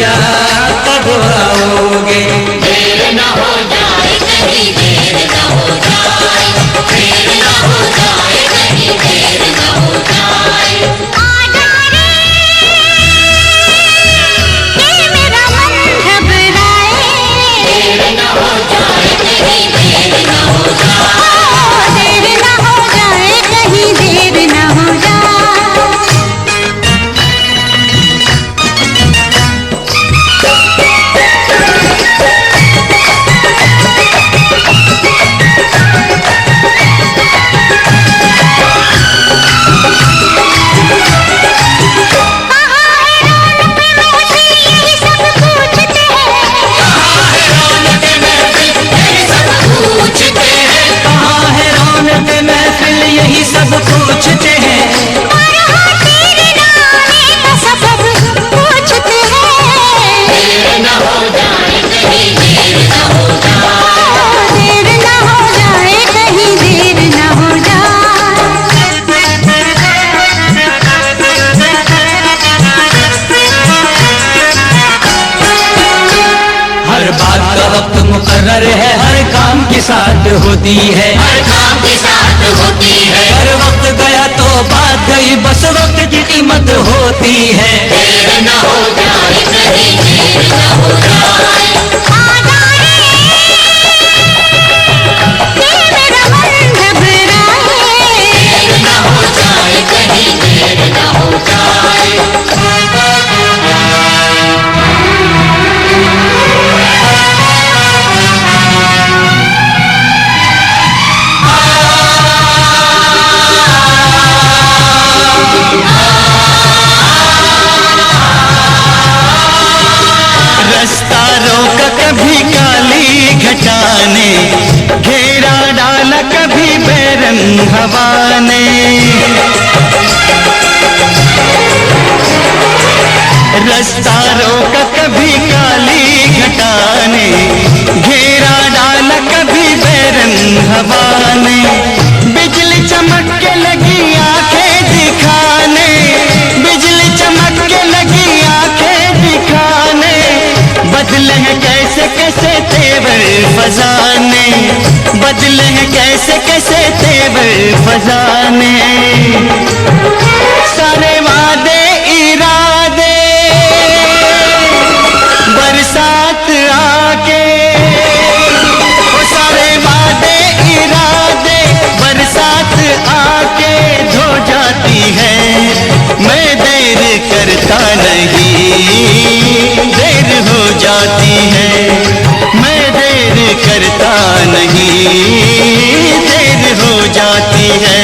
भैया कब आओगे? देर न हो जाए कहीं, देर न हो जाए, देर न हो जाए कहीं, देर न हो जाए। आजा रे ये मेरा मन घबराए, देर न हो जाए कहीं, देर न हो जाए, देर न हो जाए कहीं, देर न हो जाए। यही सब पूछते हैं, तेरे नाने का सबब पूछते हैं। देर न हो जाए कहीं, देर न हो जाए, देर न हो जाए कहीं, देर न हो जाए। हर बात का वक्त मुकर्रर है, हर काम के साथ होती है, हर काम के साथ होती है। हर वक्त गया तो बात गई, बस वक्त की कीमत होती है। देर न हो जाए कहीं, देर न हो जाए। आजा रे ये मेरा मन घबराए, देर न हो जाए कहीं, देर न हो जाए। रास्ता रोका कभी काली घटा ने, घेरा डाला कभी बैरंग हवा ने। रास्ता रोका कभी काली घटा ने, घेरा डाला कभी बैरंग हवा ने। बिजली चमक के लगी आंखें दिखाने, बिजली चमक के लगी आंखें दिखाने। बदले हैं कैसे कैसे तेवर फजाने, बदले हैं कैसे कैसे तेवर फजाने। सारे वादे इरादे बरसात आके, वो सारे वादे इरादे बरसात आके धो जाती है। मैं देर करता नहीं, देर हो जाती है। मैं देर करता नहीं, देर हो जाती है।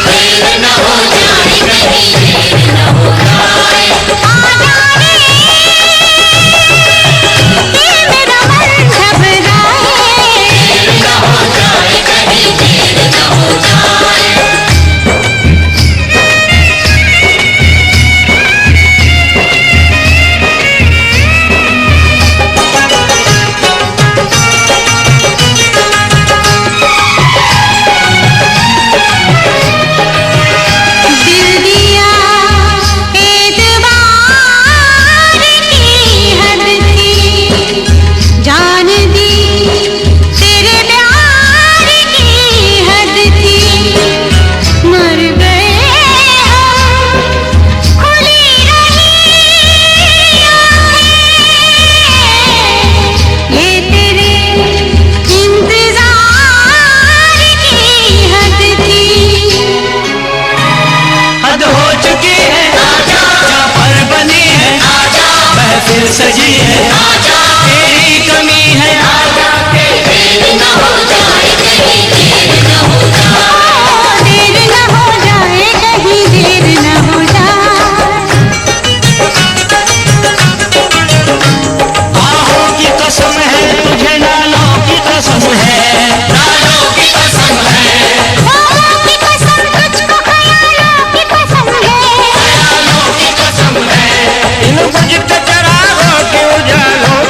देर न हो जाए कहीं, देर न हो जाए। आजा रे ये मेरा मन घबराए, देर न हो जाए कहीं, देर न हो जाए। दिल दिया एतबार की हद थी, जान दी तेरे प्यार की हद थी। मर गए हम, खुली रही आँखें, ये तेरे इंतजार की हद थी। हद हो चुकी है, जहाँ पर बनी है, महफिल सजी है, तेरी कमी है। देर न हो जाए कहीं, देर न हो जाए, देर न हो जाए कहीं, देर न हो जाए। आहों की कसम है, तुझे नालों की कसम है, नालों की कसम है, ख्यालों की कसम, तुझको ख्यालों की कसम है, ख्यालों की कसम है। इन बुझते चरागों के उजालों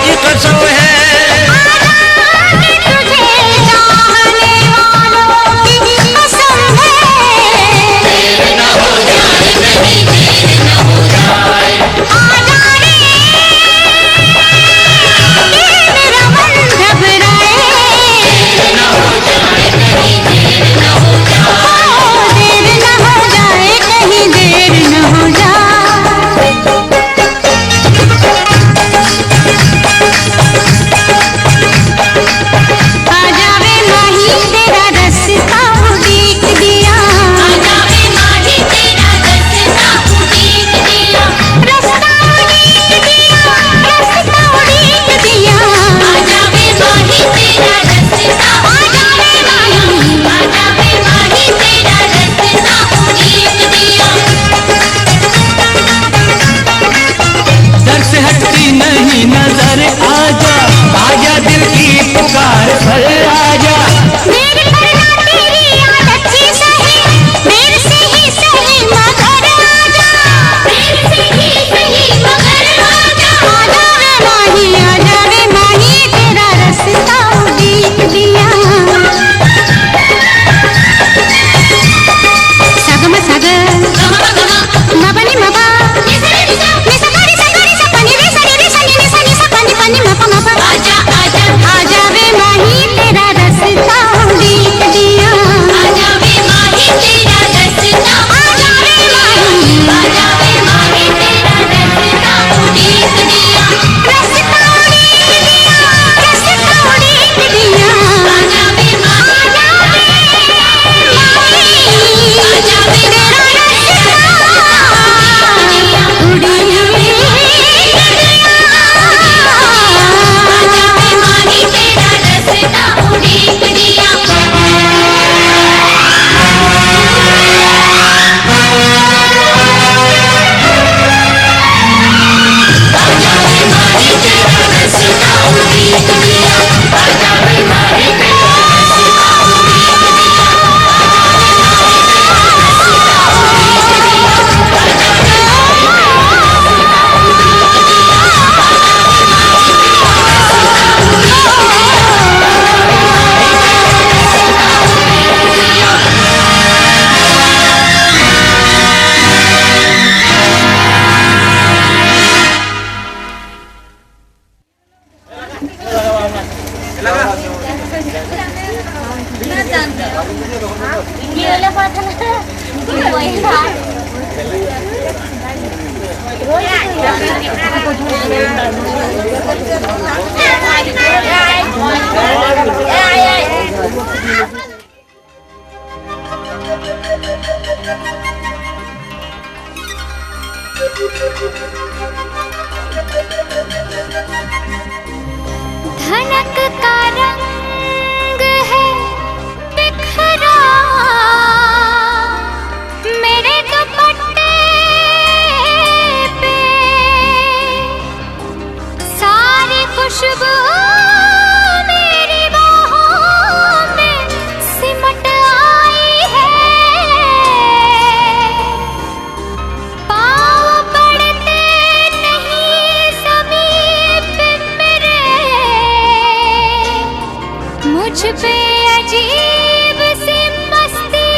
धनक का रंग है बिखरा मेरे दुपट्टे पे, सारी खुशबू मेरी बाहों में सिमट आई है। पाँव पड़ते नहीं ज़मीन पे मेरे, मुझ पे अजीब सी मस्ती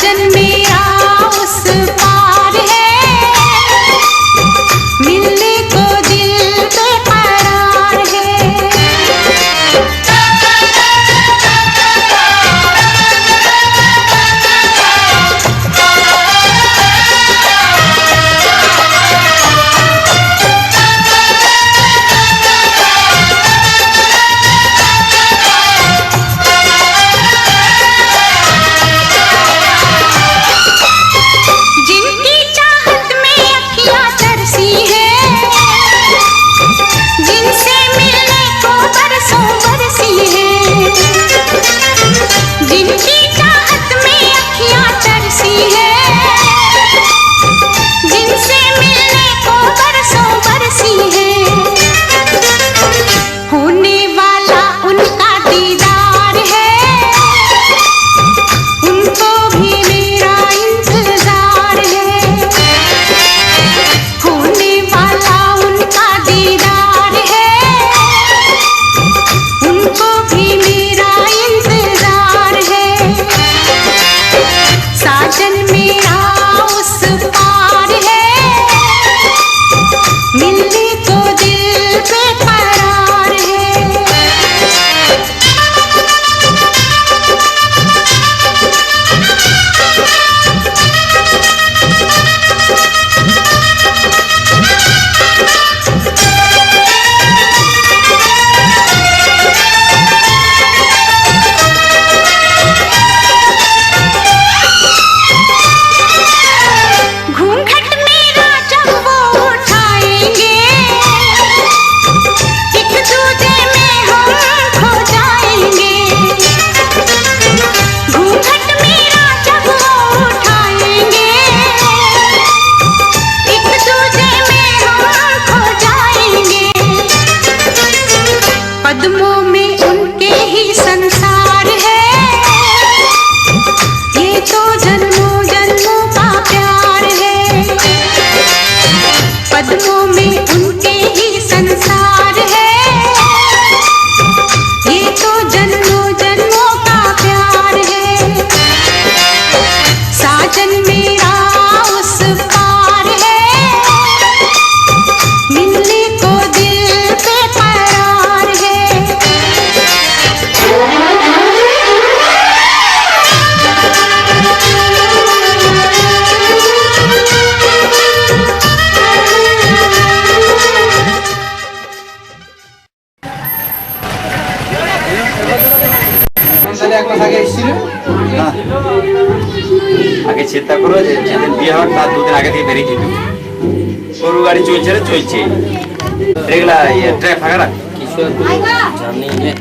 साजन मेरा उस पार है, मिलने को दिल बेकरार है। जिनकी चाहत में अखियां तरसी है, जिनसे मिलने को बरसों बरसी है। जिनकी चाहत में अखियां तरसी है, जिनसे मिलने को बरसों बरसी है। होने वाला उनका दीदार है, उनको भी मेरा इंतजार है। होने वाला उनका दीदार है, उनको भी मेरा इंतजार है। साजन मेरा उस पार है, मिलने को दिल बेकरार है। घूंघट मेरा जब वो उठाएंगे, एक दूजे में हम खो जाएंगे। घूंघट मेरा जब वो उठाएंगे, एक दूजे में हम खो जाएंगे। कदमों में उनके ही संसार है, ये तो जन्मों जन्मों का प्यार है। कदमों में उनके ही संसार है, ये तो जन्मों जन्मों का प्यार है। साजन मेरा उस पार है, मिलने को दिल बेकरार है। আগে চিন্তা করো যে যেদিন বিয়ে হওয়ার তার দুদিন আগে থেকে বেরিয়ে যেত। গরু গাড়ি চলছে রে চলছে, এগুলা ট্রাক ফাঁকা রাখ। কিছু জানি যে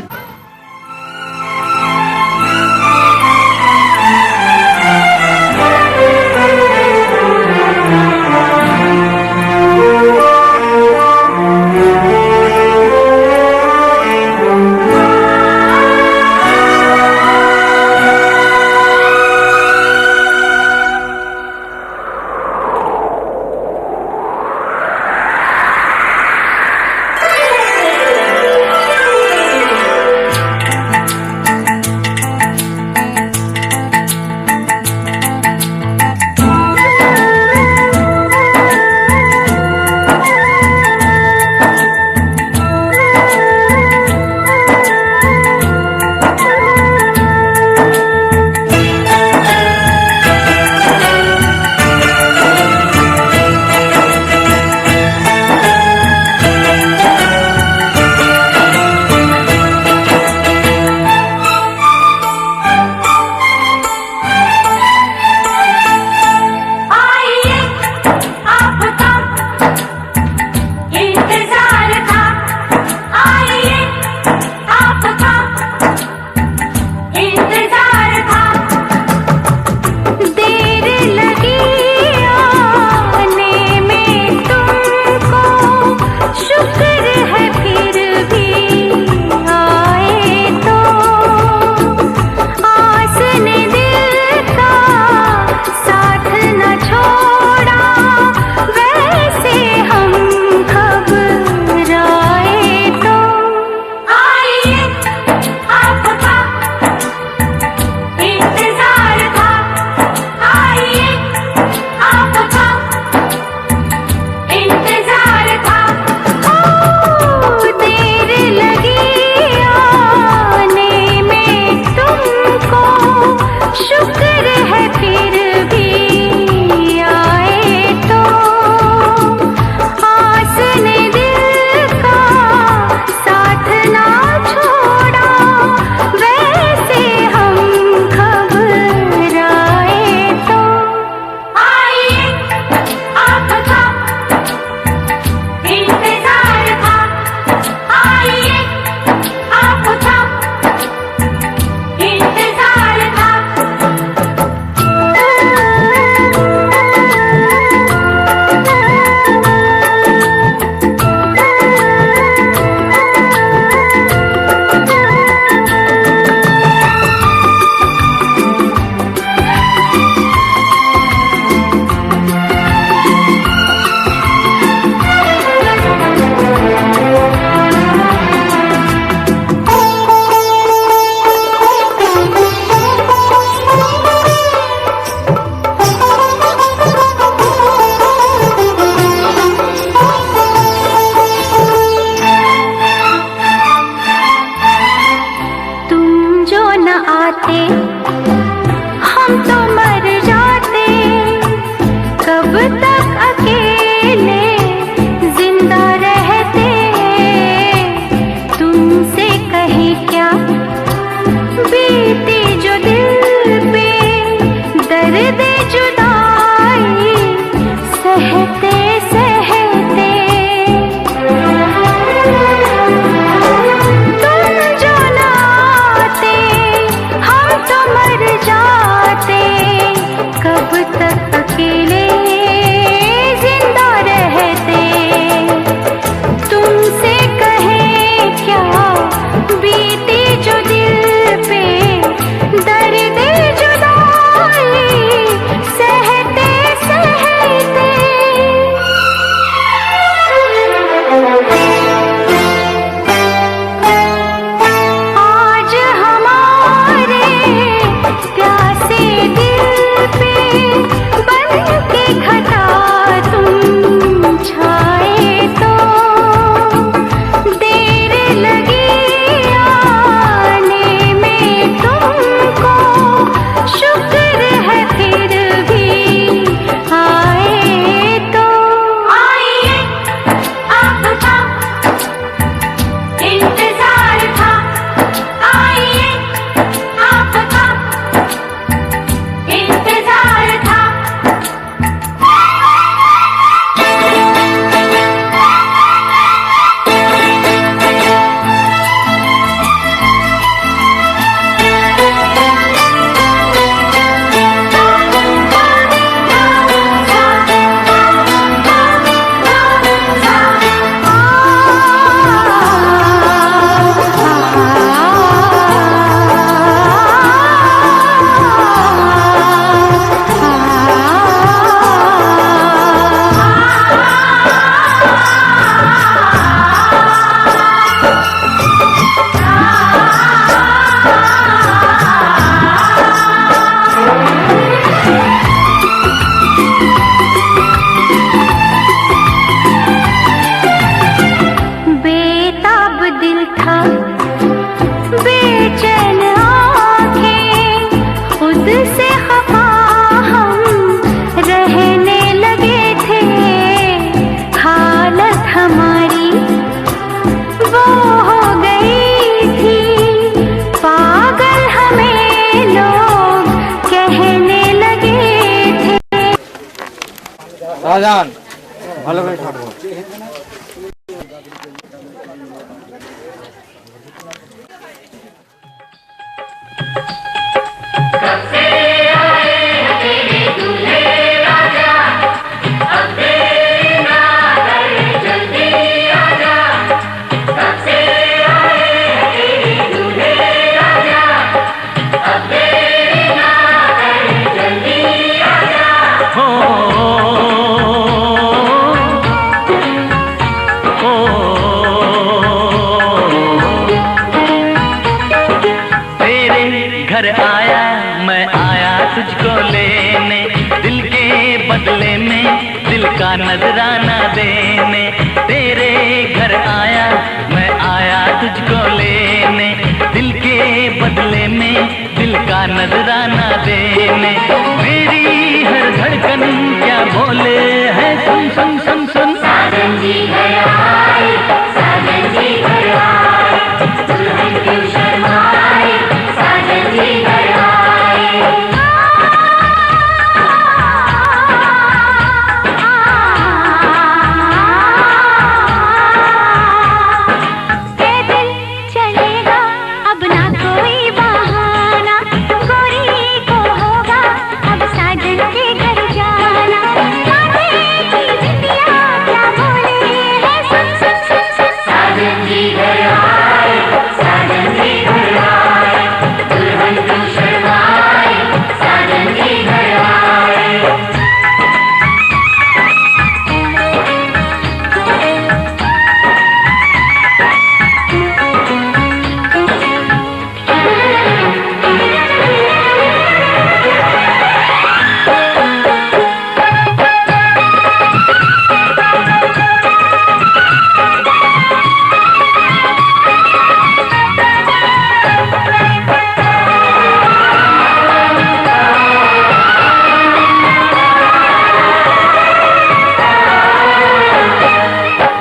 শাহজাহান ভালো করে থাকবো। घर आया मैं आया तुझको लेने, दिल के बदले में दिल का नजराना देने। तेरे घर आया मैं आया तुझको लेने, दिल के बदले में दिल का नजराना देने। मेरी हर धड़कन क्या बोले है सुन सुन सुन सुन। साजन जी घर आए, साजन जी घर आए, दुल्हन क्यों शर्माए, साजन जी घर आए। ये दिल चलेगा अब ना कोई बहाना, गोरी को होगा अब साजन के घर जाना। माथे की बिंदिया क्या बोले है सुन सुन सुन सुन। साजन जी घर आए, साजन जी घर आए, दुल्हन क्यों शर्माए, साजन जी घर आए।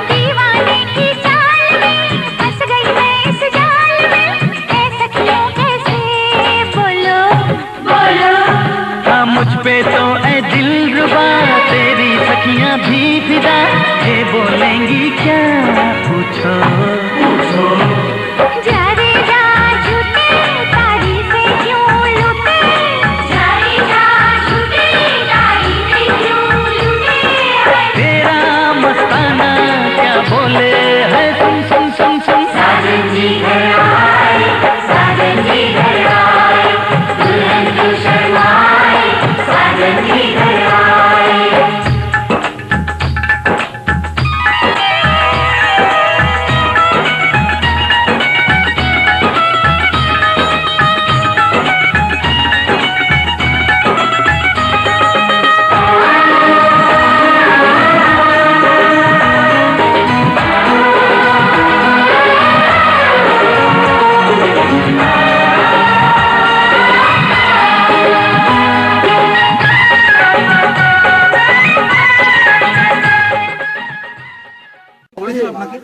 दीवाने की चाल में फंस गई मैं इस जाल में, ऐ सखियों कैसे बोलो बोलो। हाँ मुझ पे तो ऐ दिलरुबा तेरी सखियां भी फिदा, ये बोलेंगी क्या पूछो पूछो। जा रे जा झूठे तारीफें क्यों लूटे, जा रे जा झूठे तारीफें क्यों लूटे। तेरा मस्ताना क्या बोले है सुन सुन सुन सुन। साजन जी घर आए, साजन जी घर आए, दुल्हन क्यों शर्माए, साजन जी घर आए।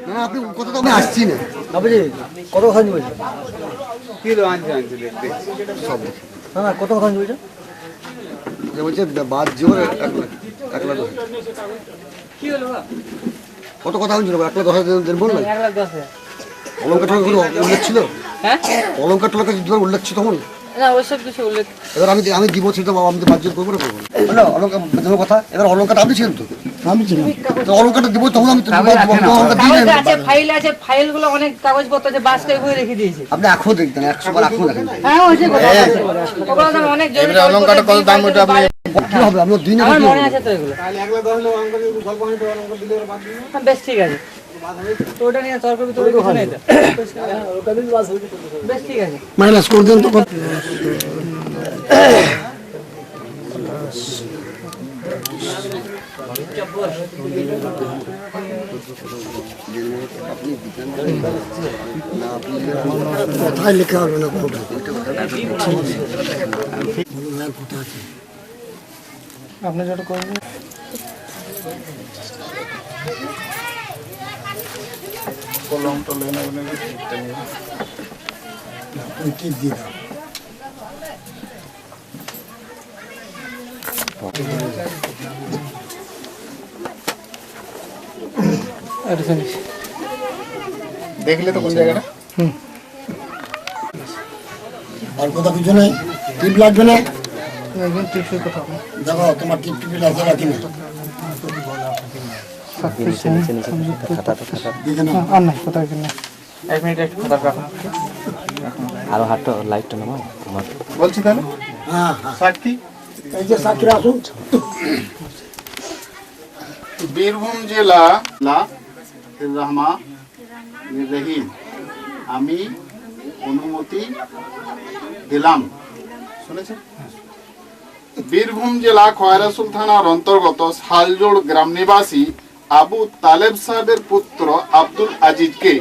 না আপনি কত দামে আসছি না বাবুজি কত খান বলছো? কিলো আনছে আনছে দেখতে সব না না কত খান বলছো? যে বলছে বাদ জোর 1 লাখ কি হলো? কত কথা হয়েছিল 1,10,000 দেন বললেন 1,10,000। অলঙ্কার টলঙ্কার কোনো উল্লেখ ছিল? হ্যাঁ অলঙ্কার টলঙ্কার যদি উল্লেখ ছিল তখন না ওইসব কিছু উল্লেখ। এবার আমি দিব সেটা বাবা আমাদের বাদ জোর করবো না করবো না অলঙ্কার দেওয়ার কথা। এবার অলঙ্কারটা আপনি ছিলেন তো? আমি ছিলাম তো অলঙ্কারটা দিব তখন আমি অলঙ্কার দিয়ে কাগজ আছে, ফাইল আছে, ফাইলগুলো অনেক কাগজপত্র আছে, বাসটাই বই রেখে দিয়েছে। আপনি এখনো দেখতেন 100 বার এখনো দেখেন হ্যাঁ ওই যে ওগুলো দাম অনেক জরুরি। অলঙ্কারটা কত দাম ওটা আপনি কি হবে আপনি দিনে আমার মনে আছে তো এগুলো। হ্যাঁ, বেশ ঠিক আছে, তো ওটা নিয়ে তর্ক বিতর্ক কিছু নেই তো। বেশ ঠিক আছে। মাইনাস করে দেন তো কোথায় লেখা হবে না আপনি যেটা করবেন কি দিয়ে এটা শুনিস দেখলে তো কোন জায়গাটা? আর কথা কিছু নেই, টিপ লাগবে না? একদম টিপসই কথা হবে দেখো তোমার টিপ টিপের আছে রাখি না, দেখে নাও। আর নাই কথা কি না 1 মিনিট একটু কথা রাখুন আরো হাতটা লাইটটা নামাও আমার বলছি তাহলে হ্যাঁ হ্যাঁ, সাক্ষী এই যে সাক্ষীরা আসুন। বীরভূম জেলা রহমান রহিম আমি অনুমতি দিলাম। শুনেছেন? বীরভূম জেলা খয়রাসুল থানার অন্তর্গত শালজোড় গ্রাম নিবাসী আবু তালেব সাহেবের পুত্র আব্দুল আজিজকে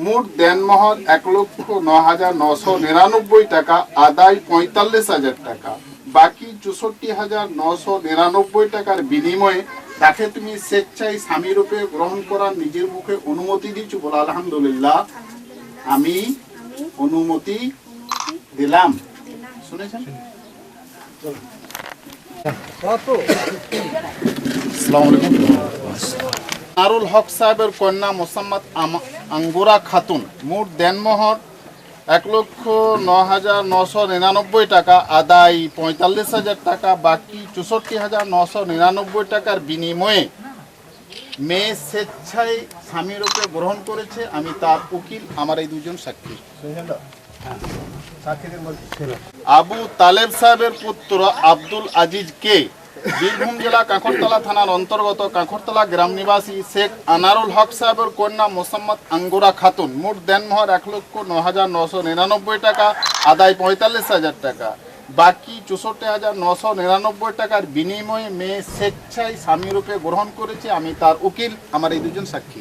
মোট দেনমোহর 1,09,999 টাকা, আদায় 45,000 টাকা, বাকি 64,999 টাকার বিনিময়ে তাকে তুমি স্বেচ্ছায় স্বামী রূপে গ্রহণ করার নিজের মুখে অনুমতি দিচ্ছ। বলো আলহামদুলিল্লাহ। আমি অনুমতি দিলাম। শুনেছেন? আসসালামু আলাইকুম। নারুল হক সাহেবের কন্যা মোসাম্মদ আঙ্গুরা খাতুন মোট দেনমোহর 1,09,999 টাকা, আদায় 45,000 টাকা, বাকি 64,999 টাকার বিনিময়ে মেয়ে স্বেচ্ছায় স্বামী রূপে গ্রহণ করেছে। আমি তার উকিল, আমার এই দুজন সাক্ষী। আবু তালেব সাহেবের পুত্র আব্দুল আজিজকে বীরভূম জেলা কাঁকরতলা থানার অন্তর্গত কাঁকরতলা গ্রাম নিবাসী শেখ আনারুল হক সাহেবের কন্যা মোসাম্মদ আঙ্গুরা খাতুন মোট দেনমোহর 1,09,999 টাকা, আদায় 45,000 টাকা, বাকি 64,999 টাকার বিনিময়ে মেয়ে স্বেচ্ছায় স্বামী রূপে গ্রহণ করেছে। আমি তার উকিল, আমার এই দুজন সাক্ষী।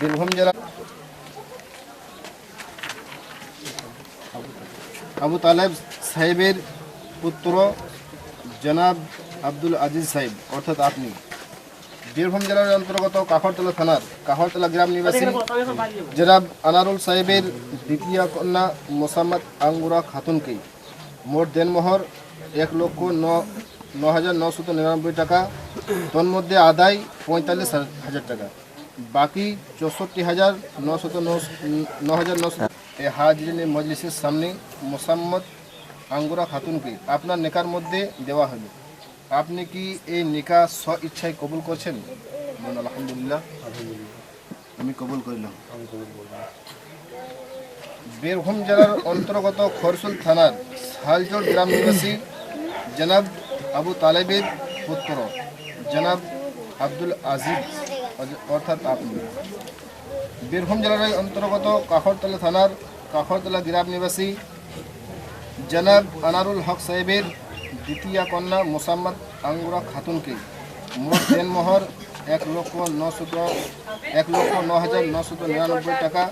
বীরভূম জেলা আবু তালেব সাহেবের পুত্র জনাব আব্দুল আজিজ সাহেব অর্থাৎ আপনি বীরভূম জেলার অন্তর্গত কাঁকরতলা থানার কাঁকরতলা গ্রাম নিবাসী জনাব আনারুল সাহেবের দ্বিতীয় কন্যা মোসাম্মদ আঙ্গুরা খাতুনকে মোট দেনমোহর 1,09,999 টাকা, তন্মধ্যে আদায় 45,000 টাকা, বাকি 64,999 এই হাজিরিনে মজলিসের সামনে মোসাম্মদ আঙ্গুরা খাতুনকে আপনার নেকার মধ্যে দেওয়া হলো। আপনি কি এই নিকা স্ব ইচ্ছায় কবুল করছেন? আলহামদুলিল্লাহ, আমি কবুল করলাম। বীরভূম জেলার অন্তর্গত খরসুল থানার শালজোড় গ্রাম নিবাসী জনাব আবু তালেবের পুত্র জনাব আব্দুল আজিজ অর্থাৎ আপনি বীরভূম জেলার অন্তর্গত কাঁকরতলা থানার কাঁকরতলা গ্রাম নিবাসী জনাব আনারুল হক সাহেবের দ্বিতীয় কন্যা মোসাম্মদ আঙ্গুরা খাতুনকে মোট দেনমোহর 1,09,999 টাকা,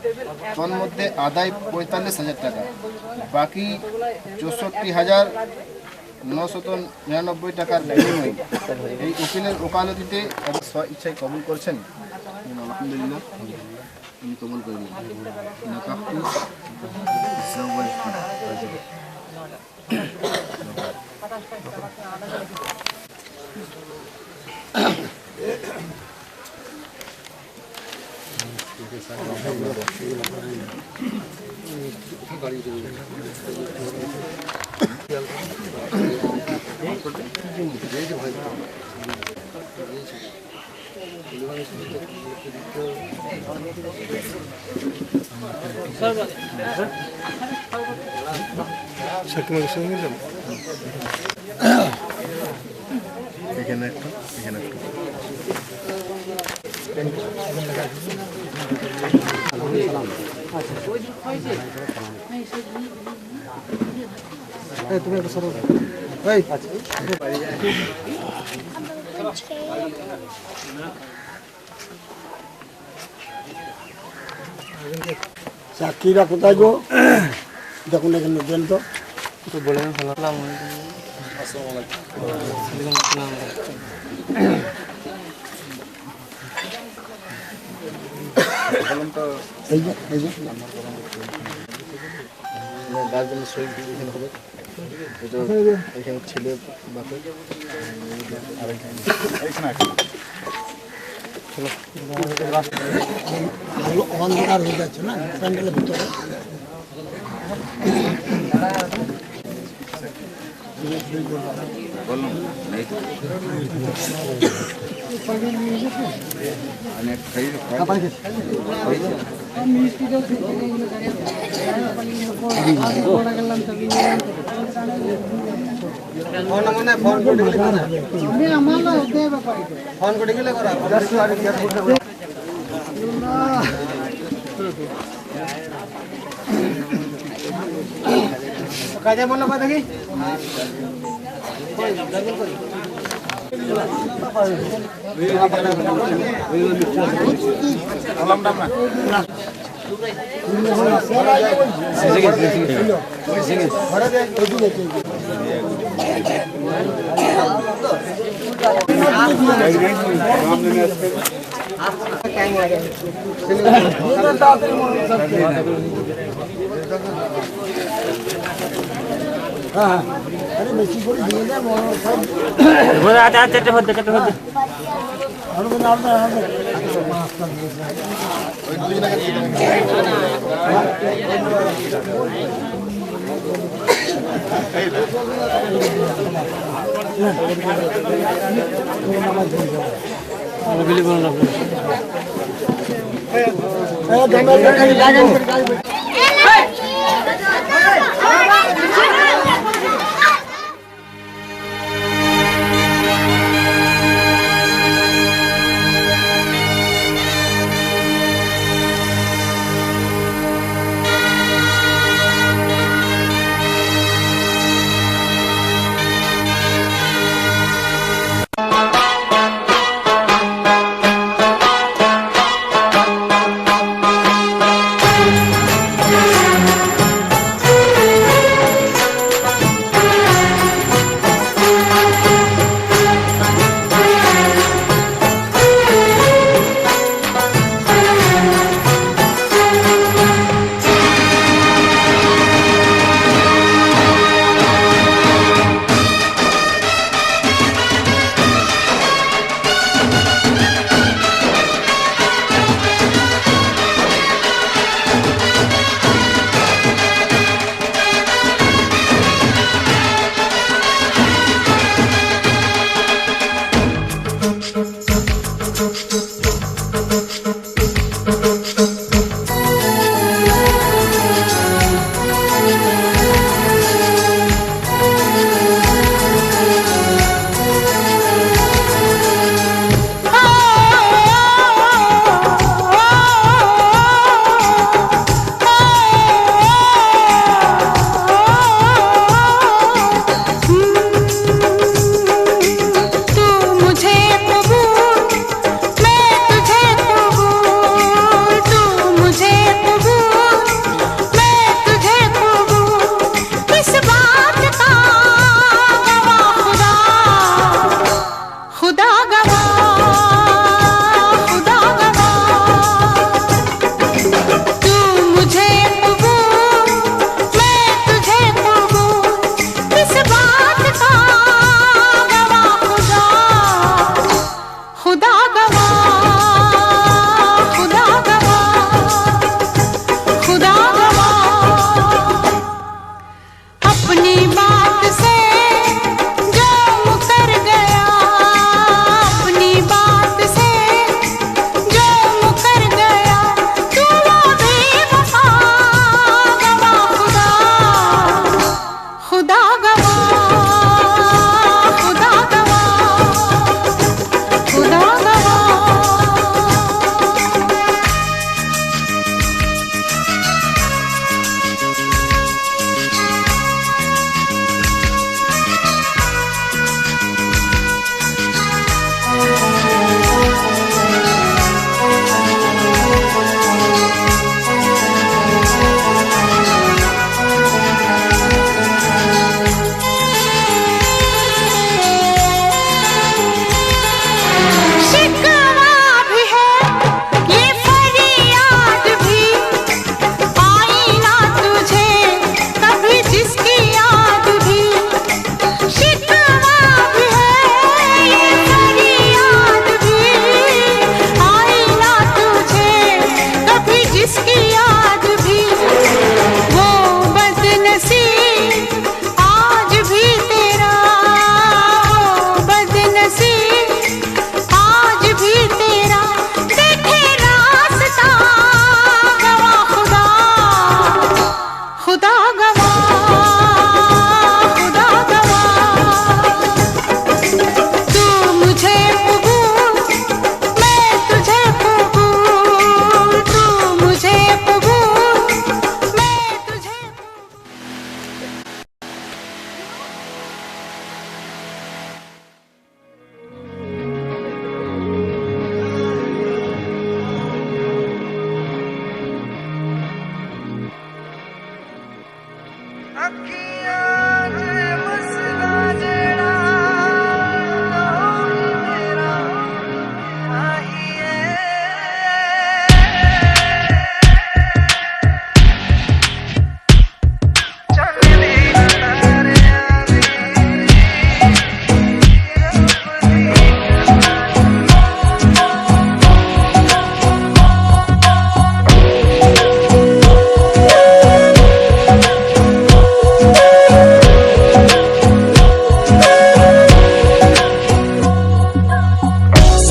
তন্মধ্যে আদায় 45,000 টাকা, বাকি 64,999 টাকার বিনিময়ে এই উকিলের ওকালতিতে স্ব ইচ্ছায় কবুল করছেন। আলহামদুলিল্লাহ, আমি কবুল করি। এখানে একটা এখানে একটা তুমি একটা সরো চাকরিরা কোথায় গো দেখুন এখানে দেন তো বলে সালাম এই যে এই যে গার্জেনের সই এখানে হবে এটা এখানে ছেলে বাপের আর অন্ধকার হয়ে যাচ্ছে না প্যান্ডেলের ভিতরে ফোন করে গেলে করা কাজে বললো কথা দেখি আরে বেশি করে দিয়ে দেন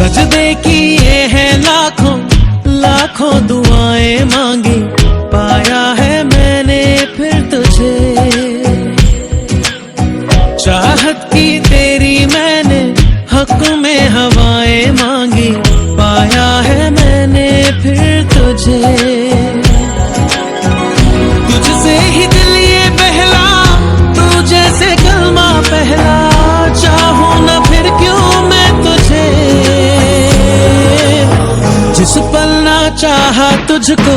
सजदे किए हैं लाखों लाखों दुआएं मांगी, पाया है मैंने फिर तुझे। चाहत की तेरी मैंने हक में हवाएं मांगी, पाया है मैंने फिर तुझे। तुझसे ही दिल ये बहला, तू जैसे कलमा पहला, चाहूं ना फिर क्यों मैं तुझे। जिस पल ना चाहा तुझको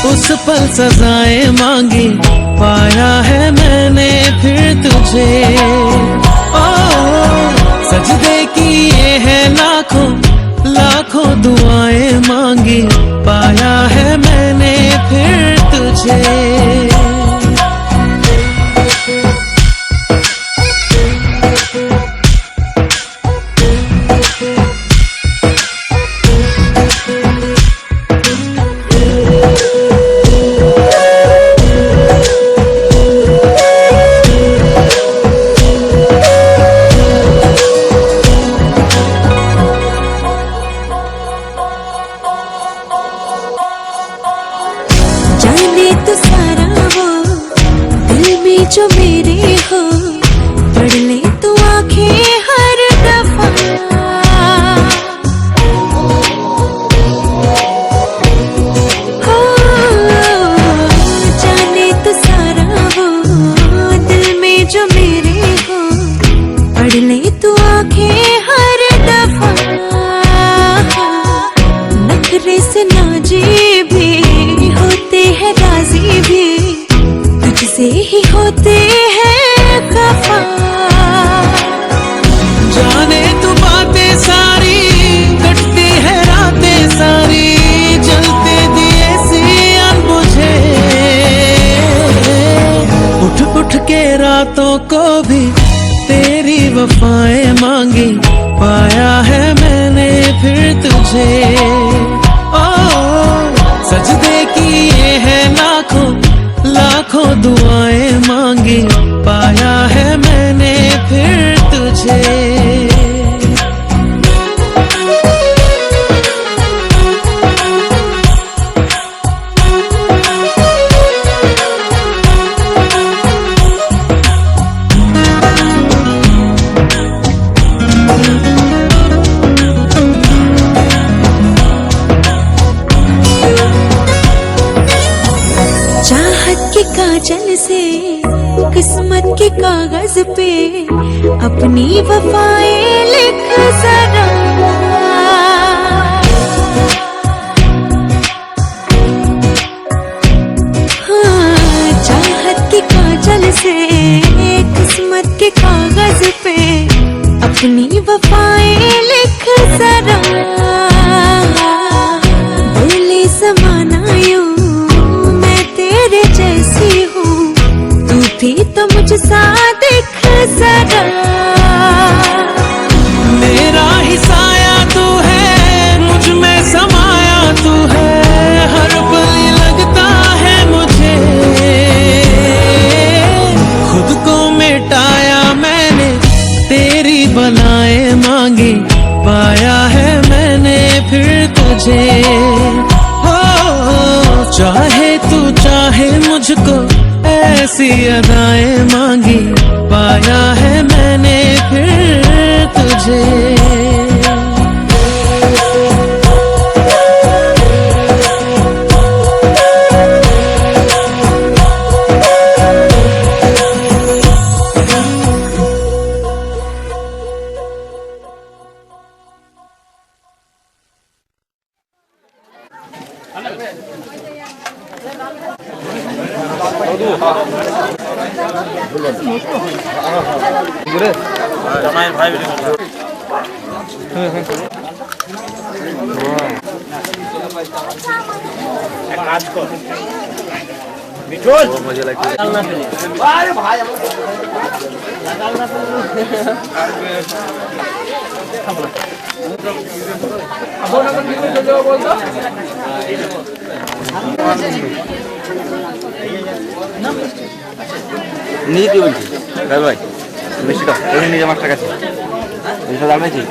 उस पल सजाएं मांगी, पाया है मैंने फिर तुझे। ओ सजदे किए हैं लाखों लाखों दुआएं मांगी, पाया है मैंने फिर तुझे। जाने तो सारा वो दिल में जो मेरे हो, पढ़ ले तू आंखें हर दफा। हो जाने तो सारा वो दिल में जो मेरे हो, पढ़ ले तू आंखें हर दफा। नखरे से नाजी भी होते हैं, राजी भी तुझसे ही होते हैं खफा। जाने तू बातें सारी, कटती है रातें सारी, जलते दिए सी अनबुझे। उठ उठ के रातों को भी तेरी वफाएं मांगी, पाया है मैंने फिर तुझे। ओ सजदे किए हैं लाखों लाखों दुआएं मांगी, पाया है मैंने फिर तुझे। चाहत के काजल से किस्मत के कागज पे अपनी वफाएं लिख जरा। हाँ, चाहत के काजल से किस्मत के कागज पे अपनी वफाएं लिख जरा। बोले समाना यूं तेरे जैसी हूँ, तू भी तो मुझसा दिख जरा। मेरा ही साया तू है, मुझ में समाया तू है, हर पल लगता है मुझे। खुद को मिटाया मैंने, तेरी बलाएं मांगी, पाया है मैंने फिर तुझे। चाहे तू चाहे मुझको ऐसी अदाएं मांगी, पाया है मैंने फिर तुझे। নিজে বলছি দাদা ভাই মিষ্টিটা ওই নিজে আমার টাকা আছে দাঁড়াইছি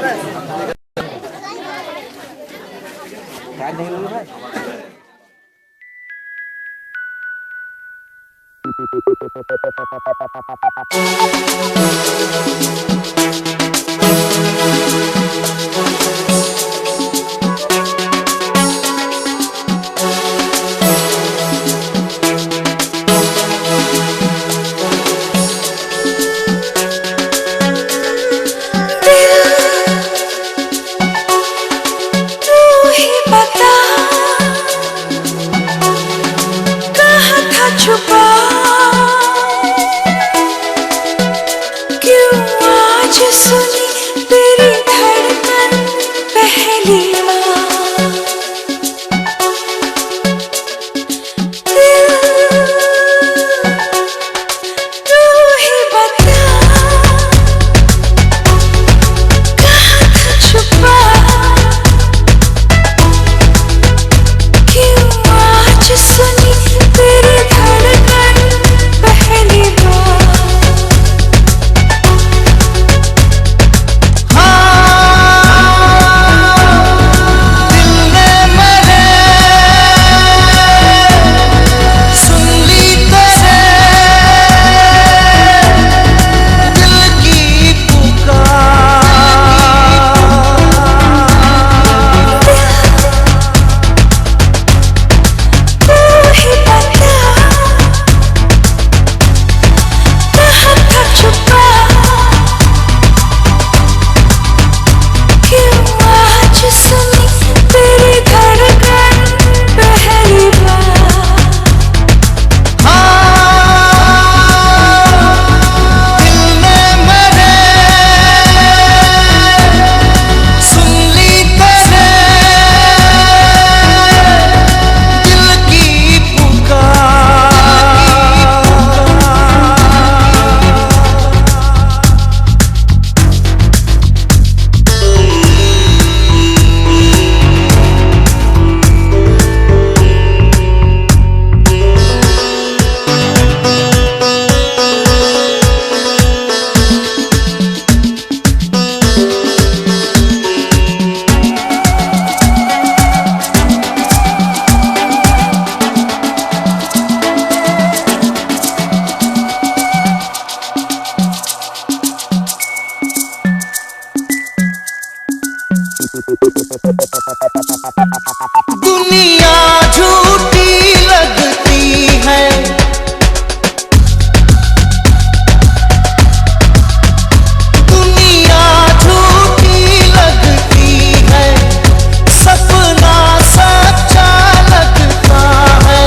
दुनिया झूठी लगती है, दुनिया झूठी लगती है, सपना सच्चा लगता है।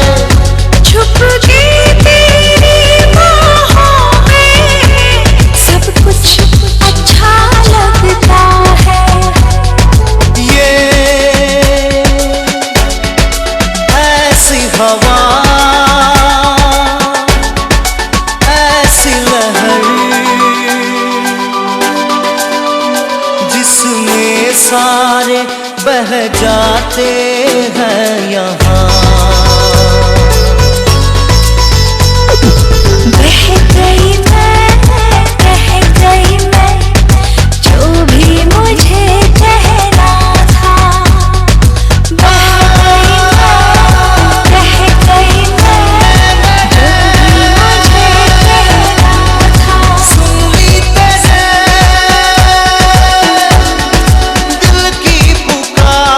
छुप के तेरी बाहों में सब कुछ अच्छा लगता है। ये ऐसी हवा, ऐसी लहर, जिसमें सारे बह जाते हैं यहाँ। बह गई मैं जो भी मुझे कहना था। बह गई मैं जो भी मुझे कहना था। सुन ली तेरे दिल की पुकार,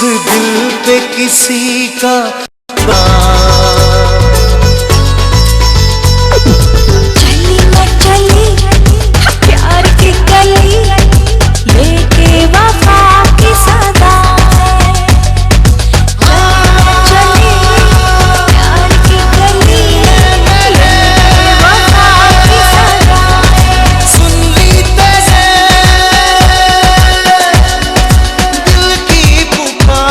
दिल पे किसी का चली मैं चली प्यार की गली लेके वफा की सदा चली प्यार की गली लेके वफा की सदा सुन ली तेरे दिल की पुकार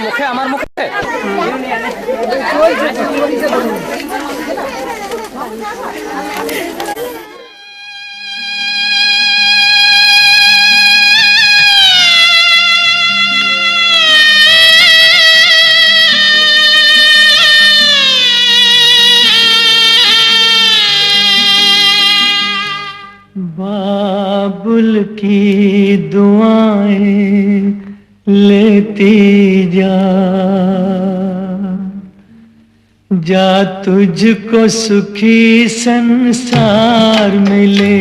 মুখে আমার মুখে बाबुल की दुआएं लेती जा तुझको सुखी संसार मिले।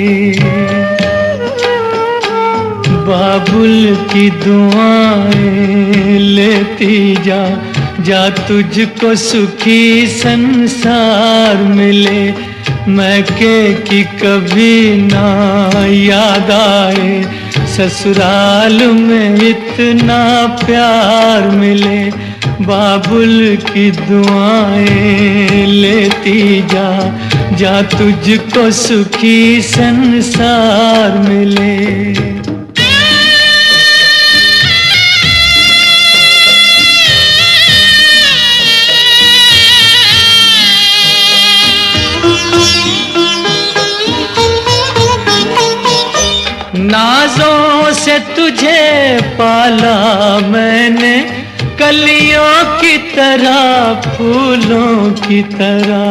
बाबुल की दुआएं लेती जा तुझको सुखी संसार मिले। मैके की कभी ना याद आए, ससुराल में इतना प्यार मिले। बाबुल की दुआएं लेती जा तुझको सुखी संसार मिले। नाजों से तुझे पाला मैंने, कलियों की तरह फूलों की तरह।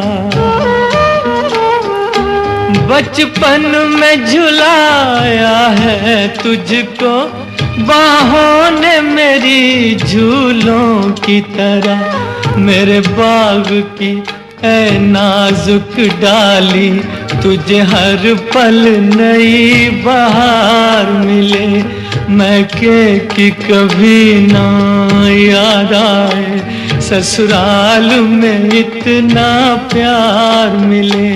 बचपन में झुलाया है तुझको बाहों ने मेरी झूलों की तरह। मेरे बाग की ऐ नाजुक डाली, तुझे हर पल नई बहार मिले। मैके की कभी ना याद आए, ससुराल में इतना प्यार मिले।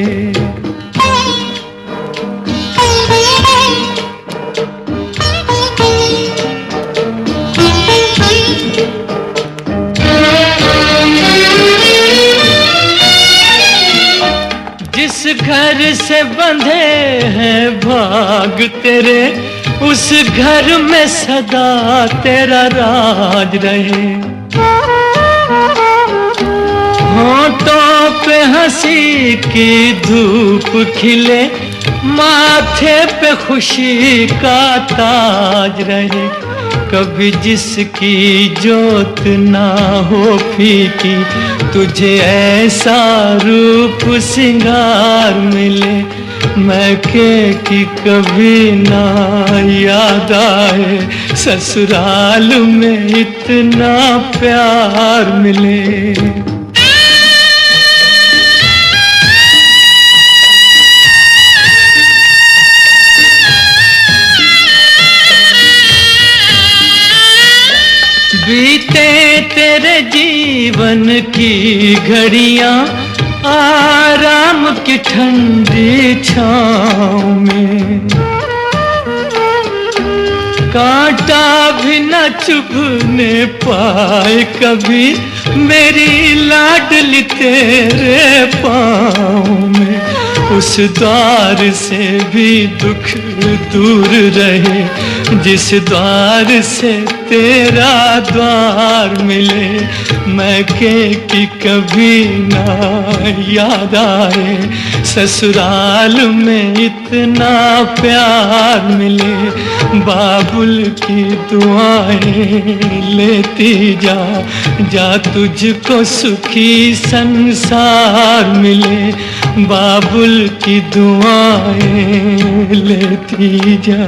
जिस घर से बंधे हैं भाग तेरे, उस घर में सदा तेरा राज रहे। होठों पे हंसी की धूप खिले, माथे पे खुशी का ताज रहे। कभी जिसकी जोत ना हो फीकी, तुझे ऐसा रूप सिंगार मिले। मैके की कभी ना याद आए, ससुराल में इतना प्यार मिले। बीते तेरे जीवन की घड़ियां आराम की ठंडी छाँव में, कांटा भी न चुभने पाए कभी मेरी लाडली तेरे पाँव में। उस द्वार से भी दुख दूर रहे, जिस द्वार से तेरा द्वार मिले। मैके की कभी ना याद आए, ससुराल में इतना प्यार मिले। बाबुल की दुआएं लेती जा तुझको सुखी संसार मिले। बाबुल की दुआएं लेती जा।